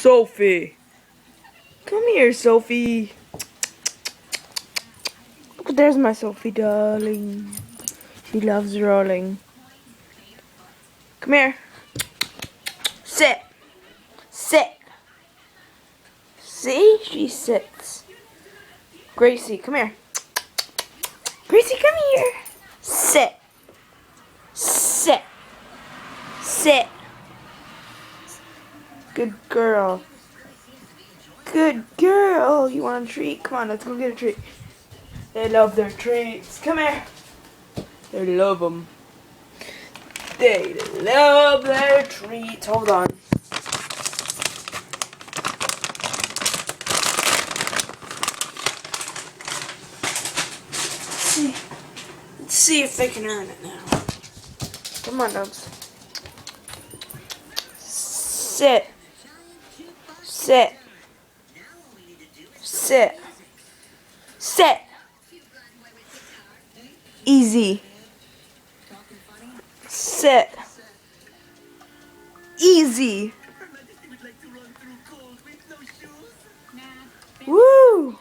Sophie. Come here, Sophie. Look, there's my Sophie, darling. She loves rolling. Come here. Sit. Sit. See? She sits. Gracie, come here. Gracie, come here. Sit. Sit. Sit. Good girl. Good girl. You want a treat? Come on, let's go get a treat. They love their treats. Come here. They love them. They love their treats. Hold on. Let's see if they can earn it now. Come on, dogs. Sit. Sit. Sit. Sit. Easy. Sit. Easy. Woo!